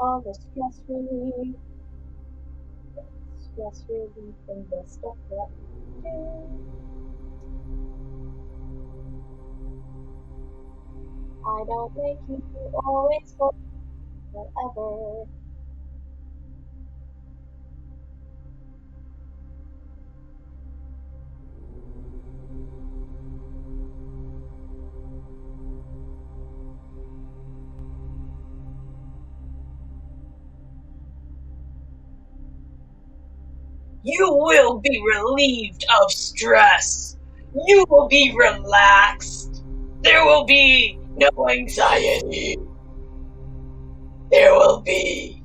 all the stress relief and the stuff that we do. I don't make you always go forever. You will be relieved of stress. You will be relaxed. There will be no anxiety. There will be.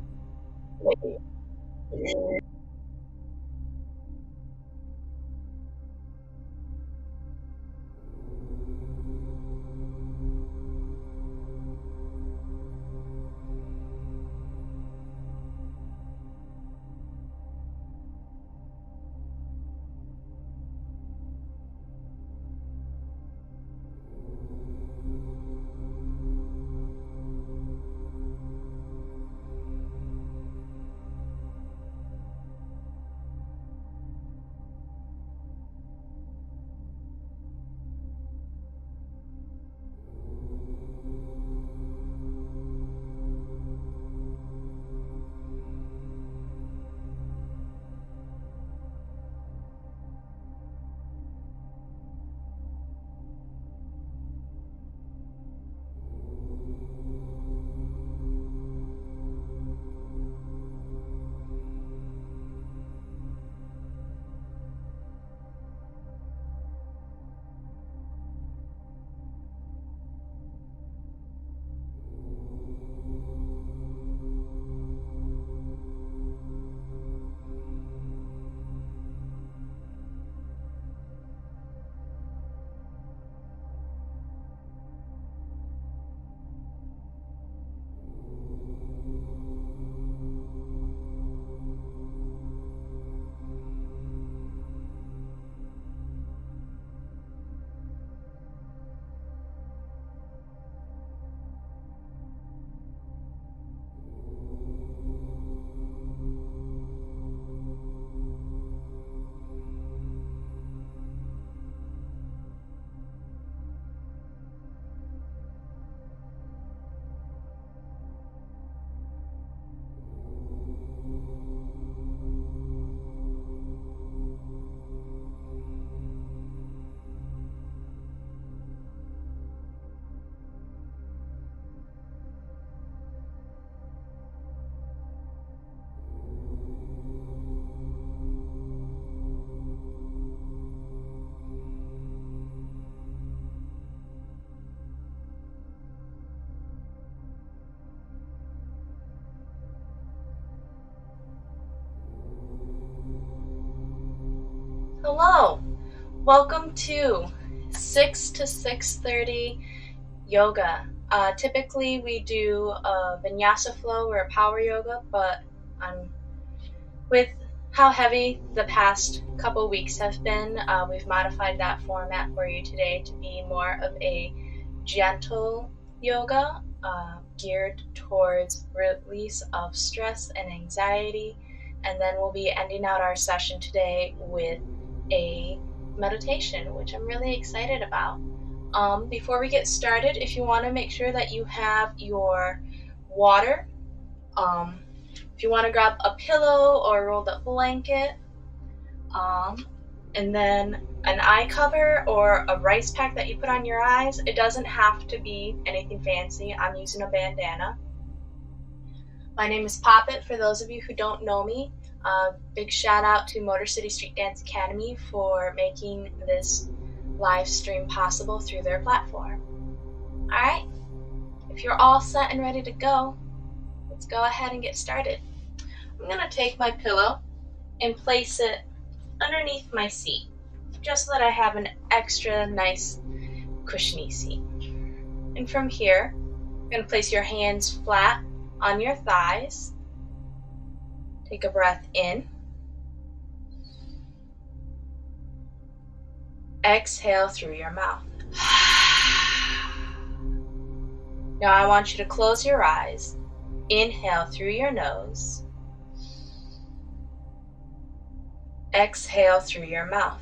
Hello, welcome to 6 to 6:30 yoga. Typically we do a vinyasa flow or a power yoga, but with how heavy the past couple weeks have been, we've modified that format for you today to be more of a gentle yoga geared towards release of stress and anxiety. And then we'll be ending out our session today with a meditation, which I'm really excited about. Before we get started, if you want to make sure that you have your water, if you want to grab a pillow or a rolled up blanket, and then an eye cover or a rice pack that you put on your eyes. It doesn't have to be anything fancy. I'm using a bandana. My name is Poppet, for those of you who don't know me. Big shout out to Motor City Street Dance Academy for making this live stream possible through their platform. Alright, if you're all set and ready to go, let's go ahead and get started. I'm going to take my pillow and place it underneath my seat, just so that I have an extra nice cushiony seat. And from here, you're going to place your hands flat on your thighs. Take a breath in. Exhale through your mouth. Now I want you to close your eyes Inhale through your nose. Exhale through your mouth.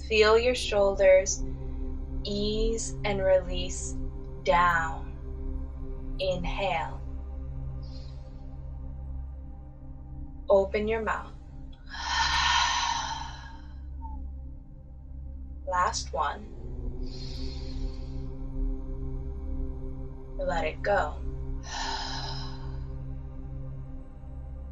Feel your shoulders ease and release down. Inhale. Open your mouth. Last one. Let it go.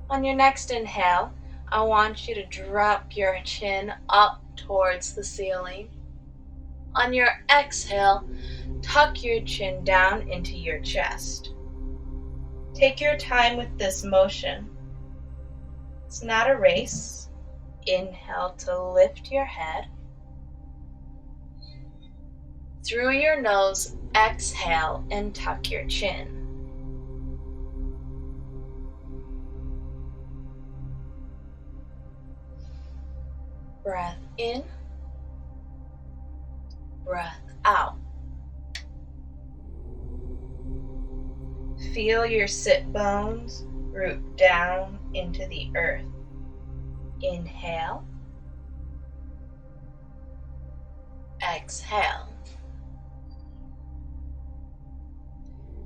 On your next inhale, I want you to drop your chin up towards the ceiling. On your exhale, tuck your chin down into your chest. Take your time with this motion. It's not a race. Inhale to lift your head. Through your nose, exhale and tuck your chin. Breath in, breath out. Feel your sit bones root down into the earth. Inhale, exhale.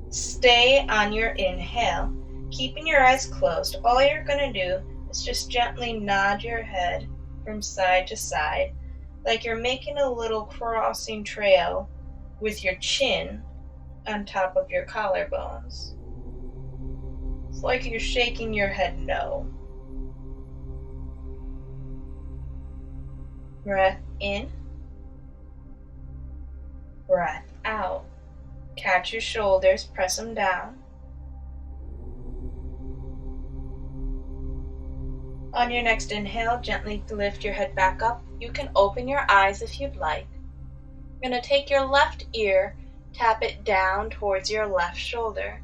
Stay on your inhale, keeping your eyes closed. All you're going to do is just gently nod your head from side to side, like you're making a little crossing trail with your chin on top of your collarbones. It's like you're shaking your head no. Breath in, breath out. Catch your shoulders, press them down. On your next inhale, gently lift your head back up. You can open your eyes if you'd like. You're going to take your left ear, tap it down towards your left shoulder.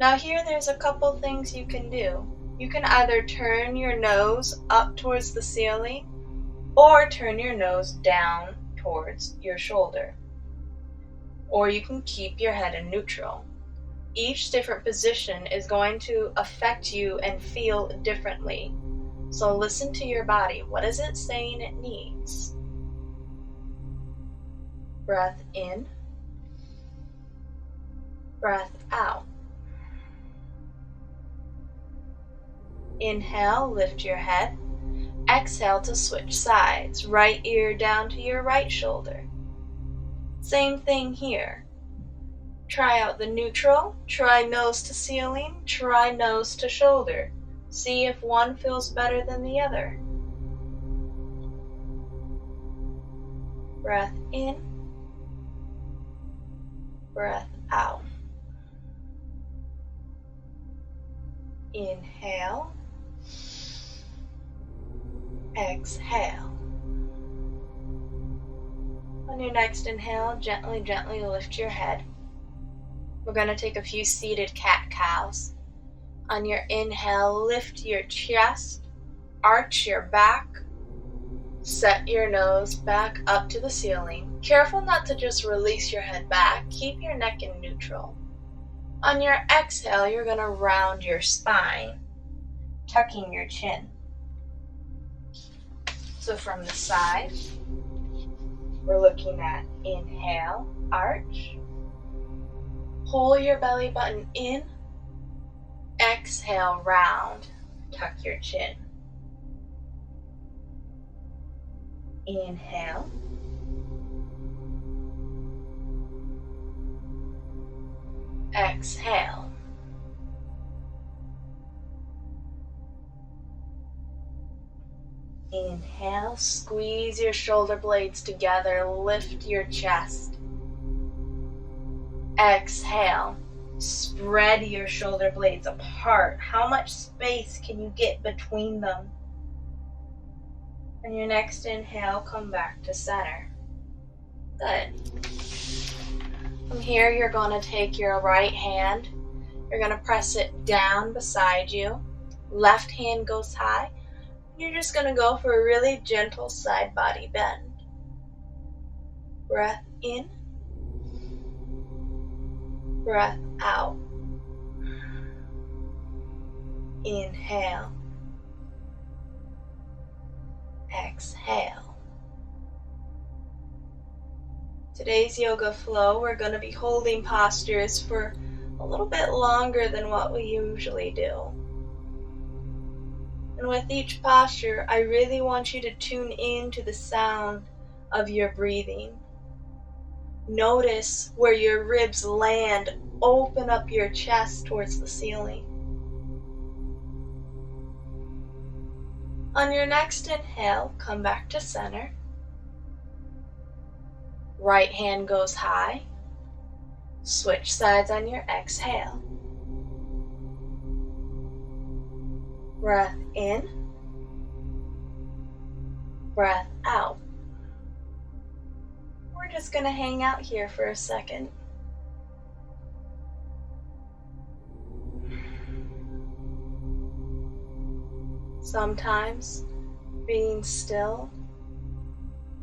Now here there's a couple things you can do. You can either turn your nose up towards the ceiling or turn your nose down towards your shoulder. Or you can keep your head in neutral. Each different position is going to affect you and feel differently. So listen to your body. What is it saying it needs? Breath in, breath out. Inhale, lift your head. Exhale to switch sides. Right ear down to your right shoulder. Same thing here. Try out the neutral. Try nose to ceiling. Try nose to shoulder. See if one feels better than the other. Breath in. Breath out. Inhale. Exhale. On your next inhale, gently lift your head. We're going to take a few seated cat-cows. On your inhale, lift your chest, arch your back, set your nose back up to the ceiling. Careful not to just release your head back. Keep your neck in neutral. On your exhale, you're going to round your spine, tucking your chin. So from the side, we're looking at inhale, arch. Pull your belly button in. Exhale, round. Tuck your chin. Inhale. Exhale. Inhale, squeeze your shoulder blades together, lift your chest. Exhale, spread your shoulder blades apart. How much space can you get between them? And your next inhale, come back to center. Good. From here, you're going to take your right hand. You're going to press it down beside you. Left hand goes high. You're just going to go for a really gentle side body bend. Breath in. Breath out. Inhale. Exhale. Today's yoga flow, we're going to be holding postures for a little bit longer than what we usually do. And with each posture, I really want you to tune in to the sound of your breathing. Notice where your ribs land. Open up your chest towards the ceiling. On your next inhale, come back to center. Right hand goes high. Switch sides on your exhale. Breath in. Breath out. We're just going to hang out here for a second. Sometimes being still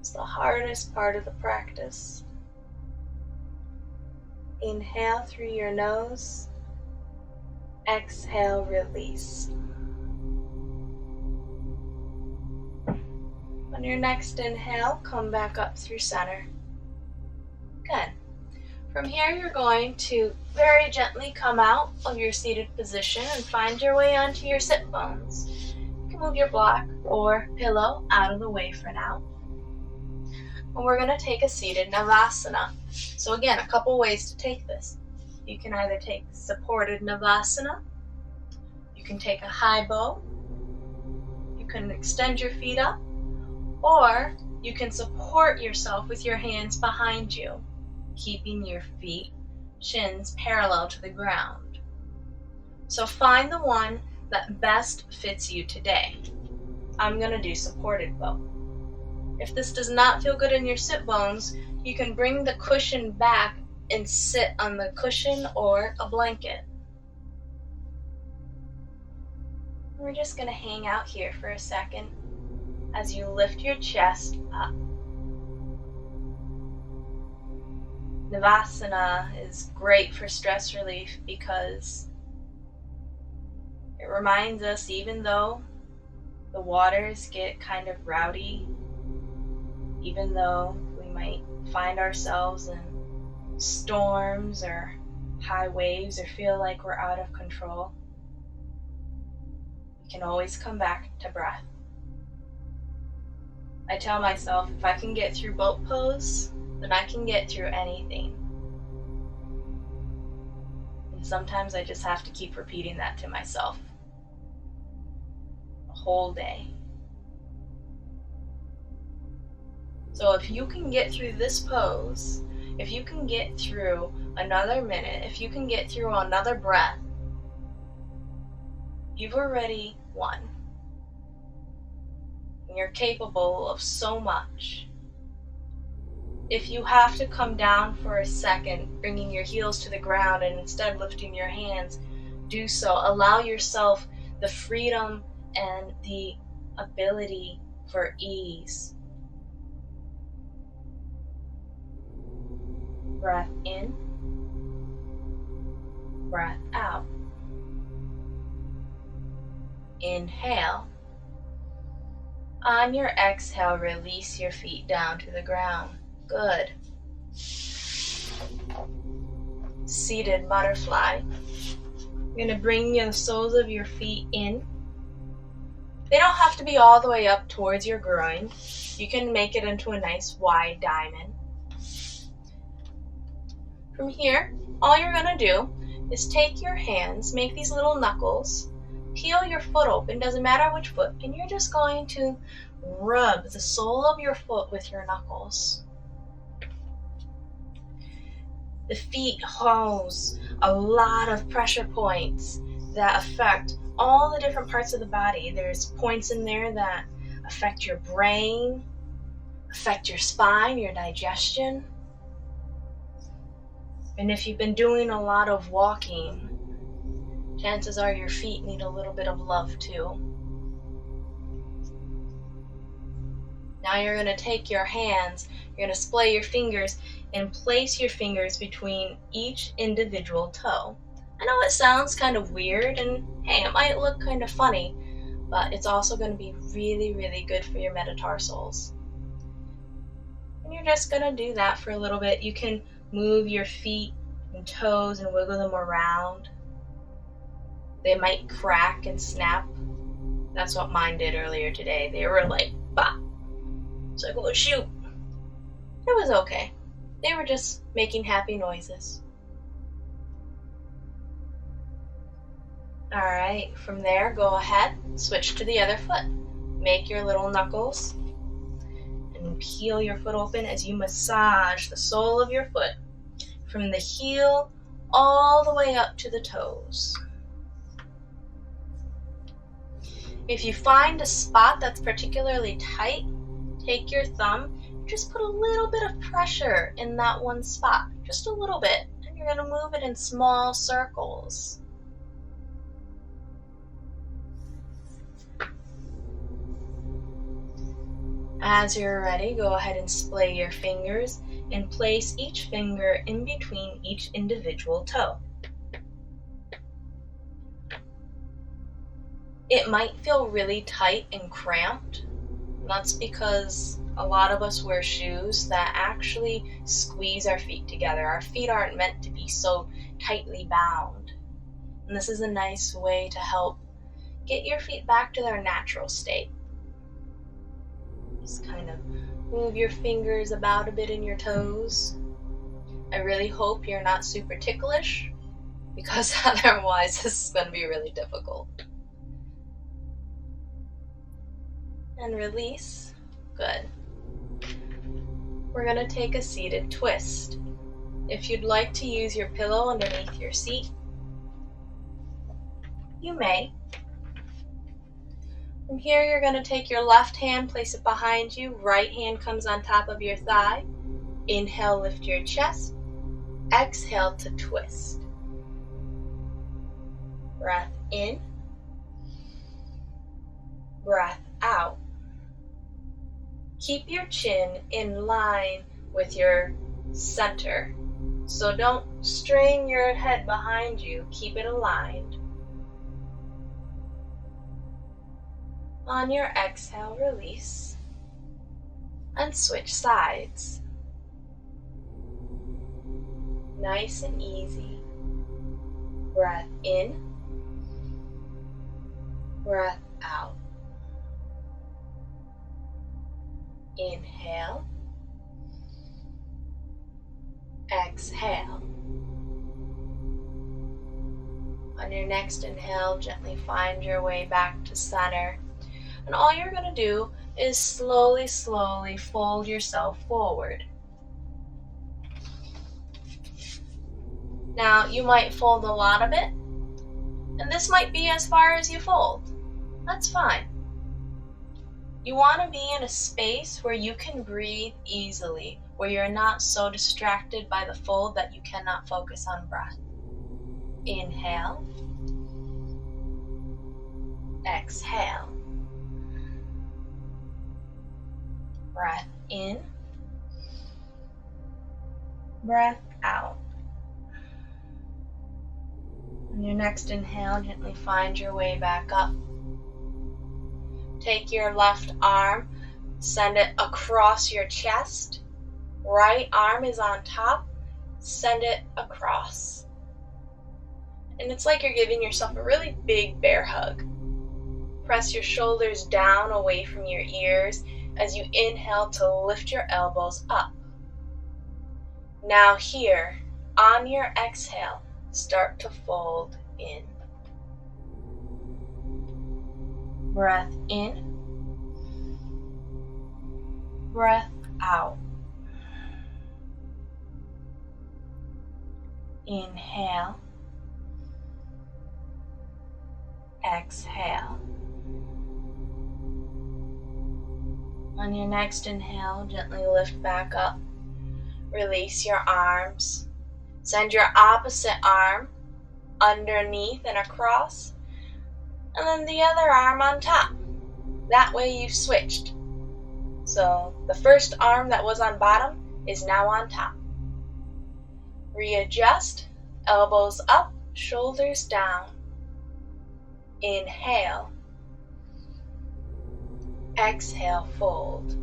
is the hardest part of the practice. Inhale through your nose. Exhale, release. On your next inhale, come back up through center. Good. From here, you're going to very gently come out of your seated position and find your way onto your sit bones. You can move your block or pillow out of the way for now. And we're going to take a seated Navasana. So again, a couple ways to take this. You can either take supported Navasana, you can take a high bow, you can extend your feet up, or you can support yourself with your hands behind you, keeping your feet, shins parallel to the ground. So find the one that best fits you today. I'm going to do supported bow. If this does not feel good in your sit bones, you can bring the cushion back and sit on the cushion or a blanket. We're just going to hang out here for a second as you lift your chest up. Navasana is great for stress relief because it reminds us, even though the waters get kind of rowdy, even though we might find ourselves in storms or high waves or feel like we're out of control, we can always come back to breath. I tell myself, if I can get through boat pose, then I can get through anything. And sometimes I just have to keep repeating that to myself the whole day. So if you can get through this pose, if you can get through another minute, if you can get through another breath, you've already won. And you're capable of so much. If you have to come down for a second, bringing your heels to the ground and instead lifting your hands, do so. Allow yourself the freedom and the ability for ease. Breath in, breath out. Inhale. On your exhale, release your feet down to the ground. Good. Seated butterfly. You're going to bring the soles of your feet in. They don't have to be all the way up towards your groin. You can make it into a nice wide diamond. From here, all you're going to do is take your hands, make these little knuckles, peel your foot open, doesn't matter which foot, and you're just going to rub the sole of your foot with your knuckles. The feet house a lot of pressure points that affect all the different parts of the body. There's points in there that affect your brain, affect your spine, your digestion. And if you've been doing a lot of walking, chances are your feet need a little bit of love too. Now you're going to take your hands, you're going to splay your fingers, and place your fingers between each individual toe. I know it sounds kind of weird, and hey, it might look kind of funny, but it's also going to be really, really good for your metatarsals. And you're just going to do that for a little bit. You can move your feet and toes and wiggle them around. They might crack and snap. That's what mine did earlier today. They were like, bah. It's like, oh shoot. It was okay. They were just making happy noises. Alright, from there, go ahead, switch to the other foot. Make your little knuckles and peel your foot open as you massage the sole of your foot from the heel all the way up to the toes. If you find a spot that's particularly tight, take your thumb, just put a little bit of pressure in that one spot, just a little bit, and you're going to move it in small circles. As you're ready, go ahead and splay your fingers and place each finger in between each individual toe. It might feel really tight and cramped. That's because a lot of us wear shoes that actually squeeze our feet together. Our feet aren't meant to be so tightly bound. And this is a nice way to help get your feet back to their natural state. Just kind of move your fingers about a bit in your toes. I really hope you're not super ticklish, because otherwise this is going to be really difficult. And release. Good. We're going to take a seated twist. If you'd like to use your pillow underneath your seat, you may. From here, you're going to take your left hand, place it behind you. Right hand comes on top of your thigh. Inhale, lift your chest. Exhale to twist. Breath in. Breath out. Keep your chin in line with your center. So don't strain your head behind you. Keep it aligned. On your exhale, release and switch sides. Nice and easy. Breath in, breath out. Inhale, exhale. On your next inhale, gently find your way back to center. And all you're going to do is slowly, slowly fold yourself forward. Now, you might fold a lot of it, and this might be as far as you fold. That's fine. You want to be in a space where you can breathe easily, where you're not so distracted by the fold that you cannot focus on breath. Inhale, exhale. Breath in, breath out. On your next inhale, gently find your way back up. Take your left arm, send it across your chest. Right arm is on top, send it across. And it's like you're giving yourself a really big bear hug. Press your shoulders down away from your ears as you inhale to lift your elbows up. Now here, on your exhale, start to fold in. Breath in, breath out. Inhale, exhale. On your next inhale, gently lift back up. Release your arms. Send your opposite arm underneath and across, and then the other arm on top. That way you've switched. So the first arm that was on bottom is now on top. Readjust, elbows up, shoulders down. Inhale. Exhale, fold.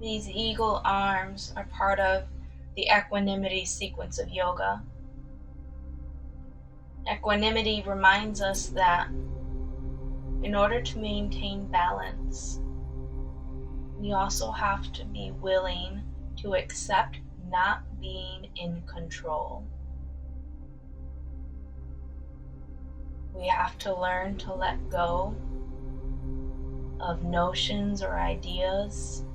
These eagle arms are part of the equanimity sequence of yoga. Equanimity reminds us that in order to maintain balance, we also have to be willing to accept not being in control. We have to learn to let go of notions or ideas,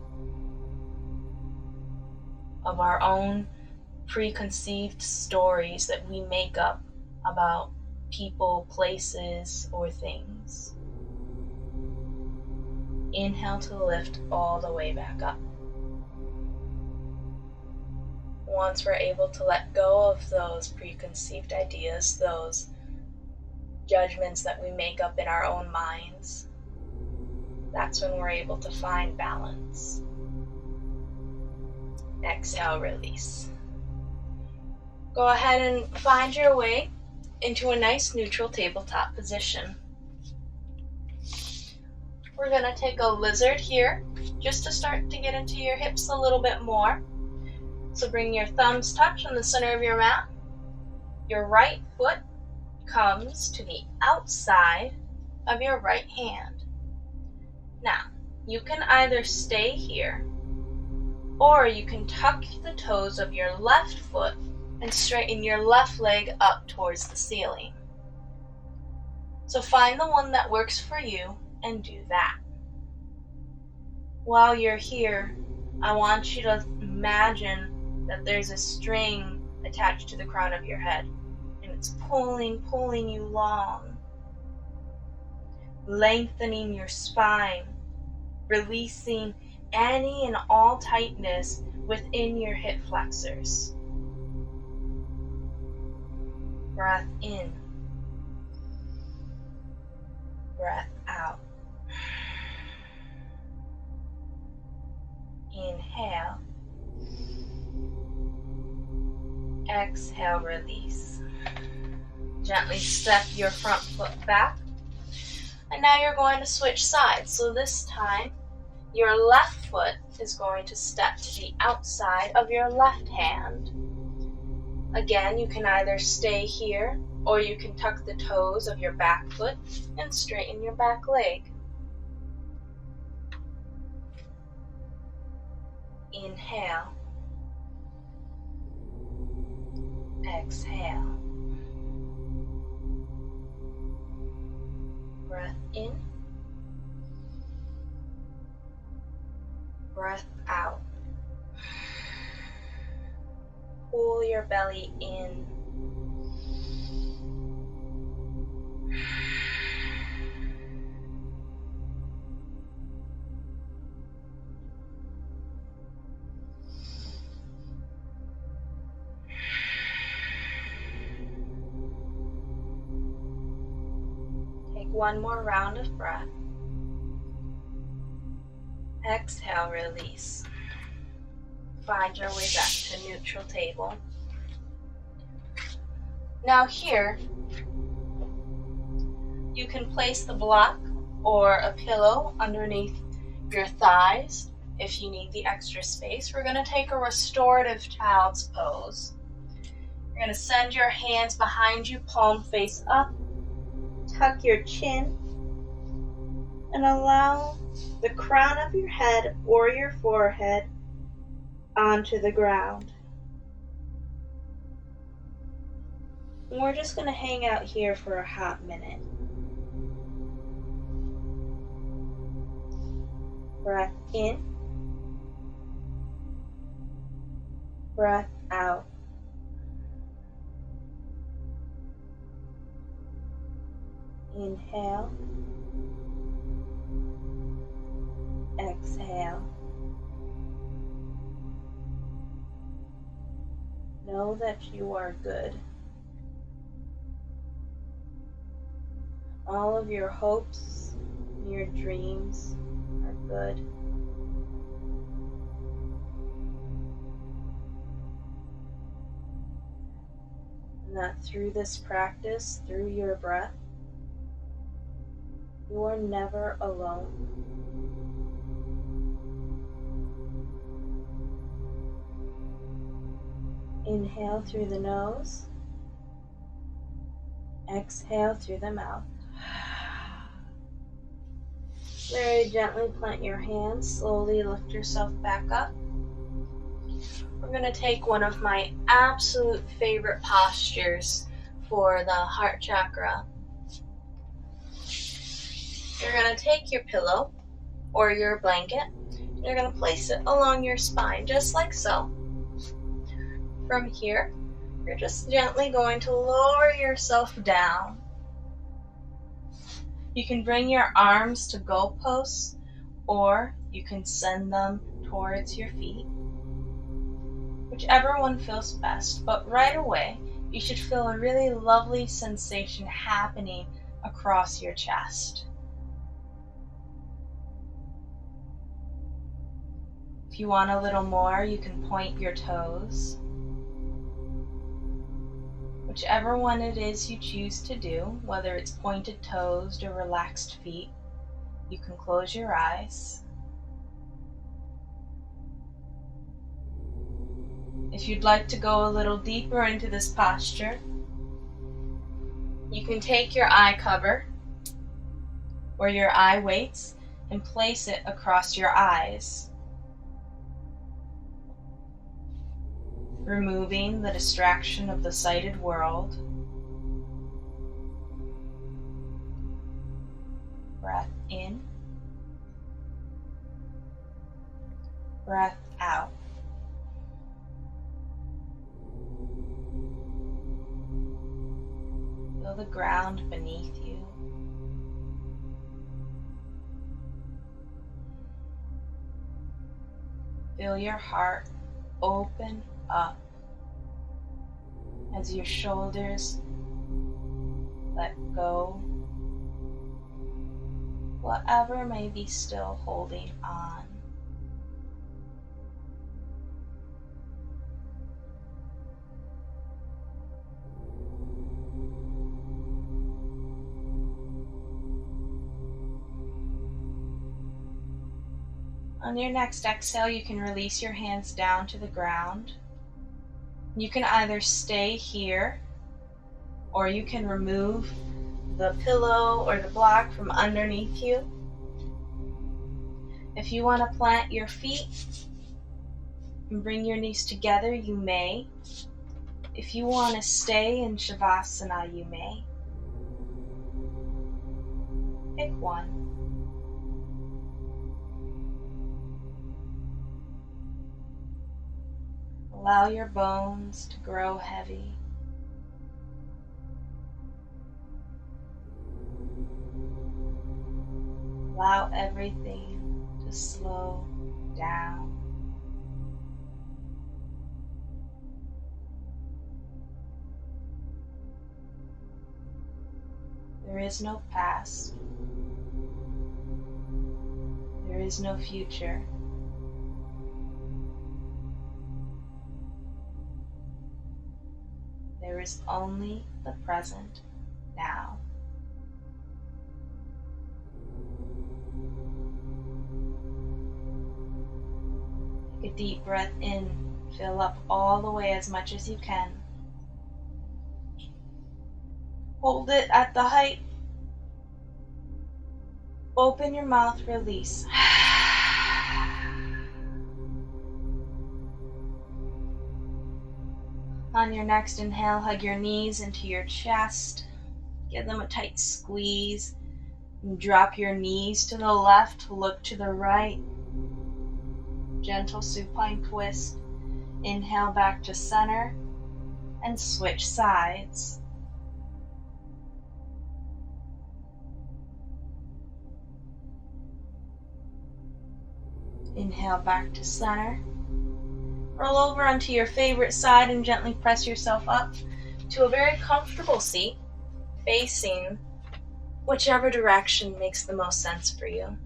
of our own preconceived stories that we make up about people, places, or things. Inhale to lift all the way back up. Once we're able to let go of those preconceived ideas, those judgments that we make up in our own minds, that's when we're able to find balance. Exhale, release. Go ahead and find your way into a nice neutral tabletop position. We're going to take a lizard here just to start to get into your hips a little bit more. So bring your thumbs touch on the center of your mat. Your right foot comes to the outside of your right hand. Now, you can either stay here or you can tuck the toes of your left foot and straighten your left leg up towards the ceiling. So find the one that works for you and do that. While you're here, I want you to imagine that there's a string attached to the crown of your head, and it's pulling you long, lengthening your spine, releasing any and all tightness within your hip flexors. Breath in, breath out. Inhale, exhale, release. Gently step your front foot back. And now you're going to switch sides. So this time, your left foot is going to step to the outside of your left hand. Again, you can either stay here or you can tuck the toes of your back foot and straighten your back leg. Inhale. Exhale. Breath in. Breath out. Pull your belly in. Take one more round of breath. Exhale, release. Find your way back to neutral table. Now here, you can place the block or a pillow underneath your thighs if you need the extra space. We're going to take a restorative child's pose. You're going to send your hands behind you, palm face up, tuck your chin, and allow the crown of your head or your forehead onto the ground. And we're just going to hang out here for a hot minute. Breath in, breath out. Inhale, exhale. Know that you are good. All of your hopes and your dreams are good. And that through this practice, through your breath, you are never alone. Inhale through the nose. Exhale through the mouth. Very gently plant your hands. Slowly lift yourself back up. We're going to take one of my absolute favorite postures for the heart chakra. You're going to take your pillow or your blanket. You're going to place it along your spine, just like so. From here, you're just gently going to lower yourself down. You can bring your arms to goalposts, or you can send them towards your feet. Whichever one feels best, but right away, you should feel a really lovely sensation happening across your chest. If you want a little more, you can point your toes. Whichever one it is you choose to do, whether it's pointed toes or relaxed feet, you can close your eyes. If you'd like to go a little deeper into this posture, you can take your eye cover or your eye weights and place it across your eyes, removing the distraction of the sighted world. Breath in, breath out. Feel the ground beneath you. Feel your heart open up as your shoulders let go, whatever may be still holding on. On your next exhale, you can release your hands down to the ground. You can either stay here, or you can remove the pillow or the block from underneath you. If you want to plant your feet and bring your knees together, you may. If you want to stay in Shavasana, you may. Pick one. Allow your bones to grow heavy. Allow everything to slow down. There is no past. There is no future. There is only the present now. Take a deep breath in. Fill up all the way as much as you can. Hold it at the height. Open your mouth, release. On your next inhale, hug your knees into your chest. Give them a tight squeeze. And drop your knees to the left, look to the right. Gentle supine twist. Inhale back to center and switch sides. Inhale back to center. Roll over onto your favorite side and gently press yourself up to a very comfortable seat, facing whichever direction makes the most sense for you.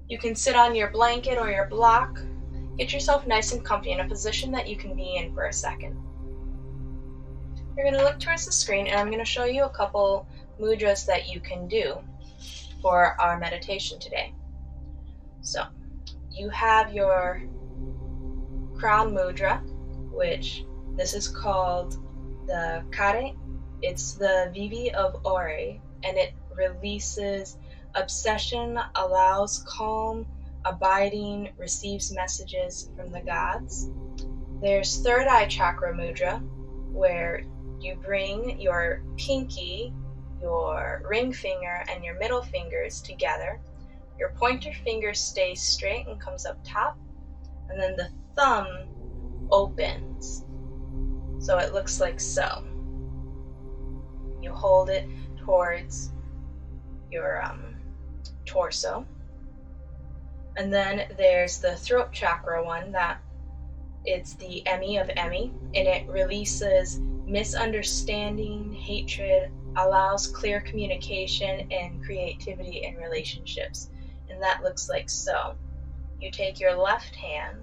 You can sit on your blanket or your block. Get yourself nice and comfy in a position that you can be in for a second. You're going to look towards the screen, and I'm going to show you a couple mudras that you can do for our meditation today. So, you have your crown mudra, which this is called the Kare. It's the Vivi of Ori, and it releases obsession, allows calm, abiding, receives messages from the gods. There's third eye chakra mudra, where you bring your pinky, your ring finger, and your middle fingers together. Your pointer finger stays straight and comes up top, and then the thumb opens. So it looks like so. You hold it towards your torso. And then there's the throat chakra one, that it's the Emi of Emi, and it releases misunderstanding, hatred, allows clear communication and creativity in relationships. And that looks like so. You take your left hand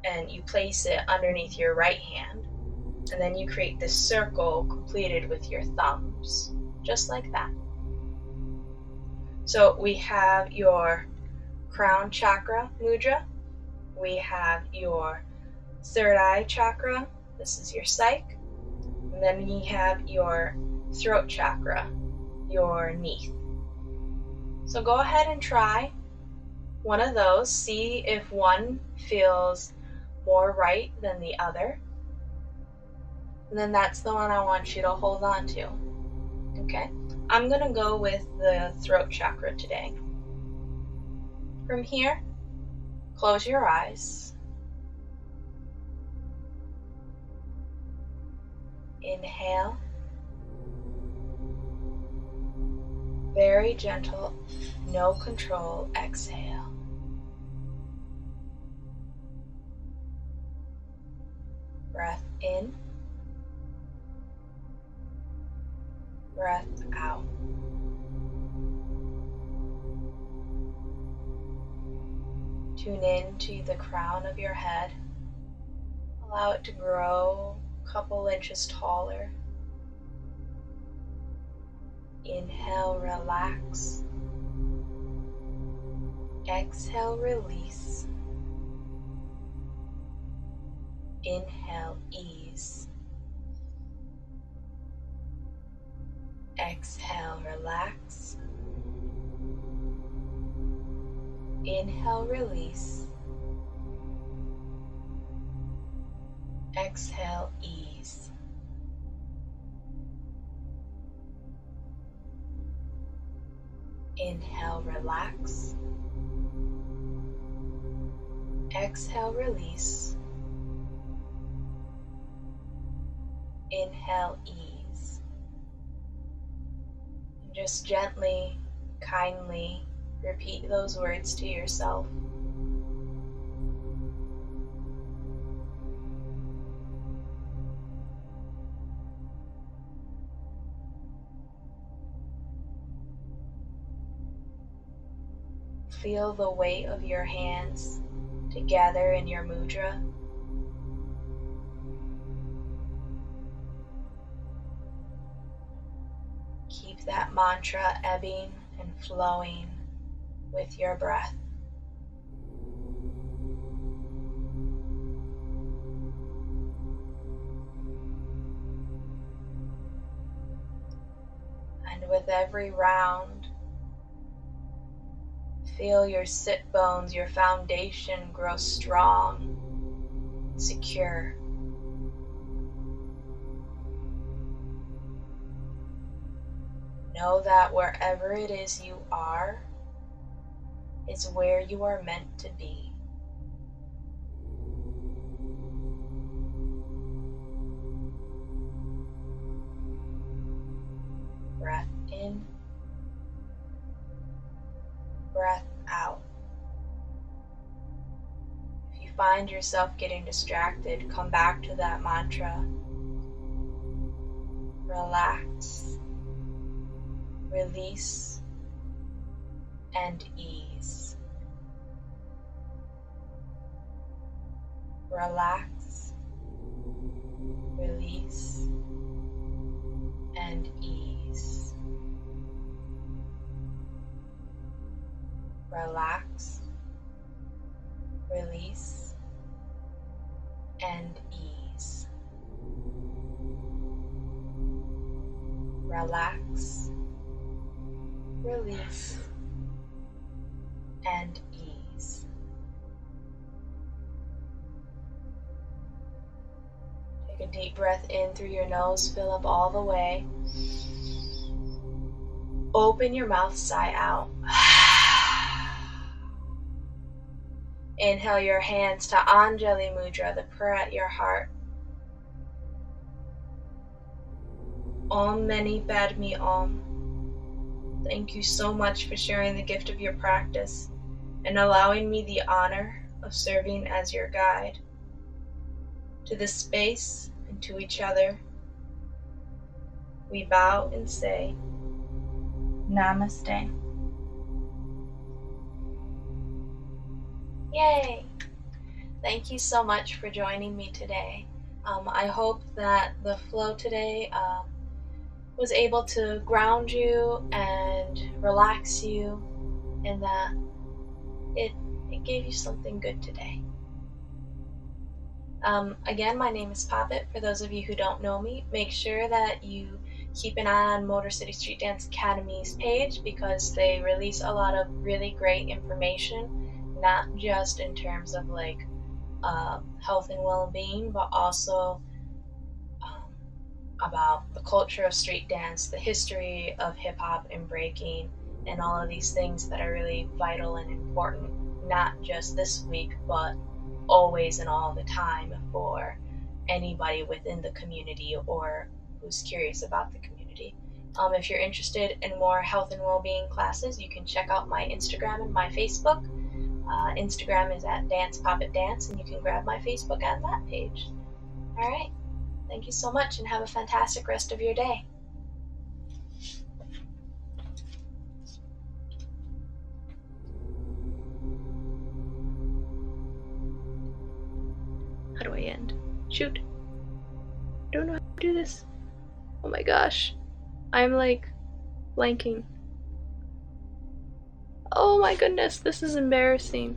and you place it underneath your right hand, and then you create this circle completed with your thumbs, just like that. So we have your crown chakra mudra, we have your third eye chakra, this is your psyche, and then we have your throat chakra, your Neith. So go ahead and try one of those, see if one feels more right than the other, and then that's the one I want you to hold on to. Okay? I'm going to go with the throat chakra today. From here, close your eyes. Inhale. Very gentle, no control, exhale. Breath in. Breath out. Tune in to the crown of your head. Allow it to grow a couple inches taller. Inhale, relax. Exhale, release. Inhale, ease. Exhale, relax. Inhale, release. Exhale, ease. Inhale, relax. Exhale, release. Inhale, ease. And just gently, kindly repeat those words to yourself. Feel the weight of your hands together in your mudra. Keep that mantra ebbing and flowing with your breath. And with every round, feel your sit bones, your foundation grow strong, secure. Know that wherever it is you are is where you are meant to be. Breath in, breath out. If you find yourself getting distracted, come back to that mantra. Relax, release, and ease. Relax, release, relax, release, and ease. Take a deep breath in through your nose, fill up all the way. Open your mouth, sigh out. Inhale your hands to Anjali Mudra, the prayer at your heart. Om Mani Padme Om. Thank you so much for sharing the gift of your practice and allowing me the honor of serving as your guide to this space and to each other. We bow and say, Namaste. Yay! Thank you so much for joining me today. I hope that the flow today was able to ground you and relax you, and that it gave you something good today. Again, my name is Poppet. For those of you who don't know me, make sure that you keep an eye on Motor City Street Dance Academy's page, because they release a lot of really great information, not just in terms of like health and well-being, but also about the culture of street dance, the history of hip-hop and breaking, and all of these things that are really vital and important, not just this week, but always and all the time for anybody within the community or who's curious about the community. If you're interested in more health and well-being classes, you can check out my Instagram and my Facebook. Instagram is at Dance Poppet Dance, and you can grab my Facebook at that page. All right. Thank you so much, and have a fantastic rest of your day. How do I end? Shoot. I don't know how to do this. Oh my gosh. I'm like blanking. Oh my goodness, this is embarrassing.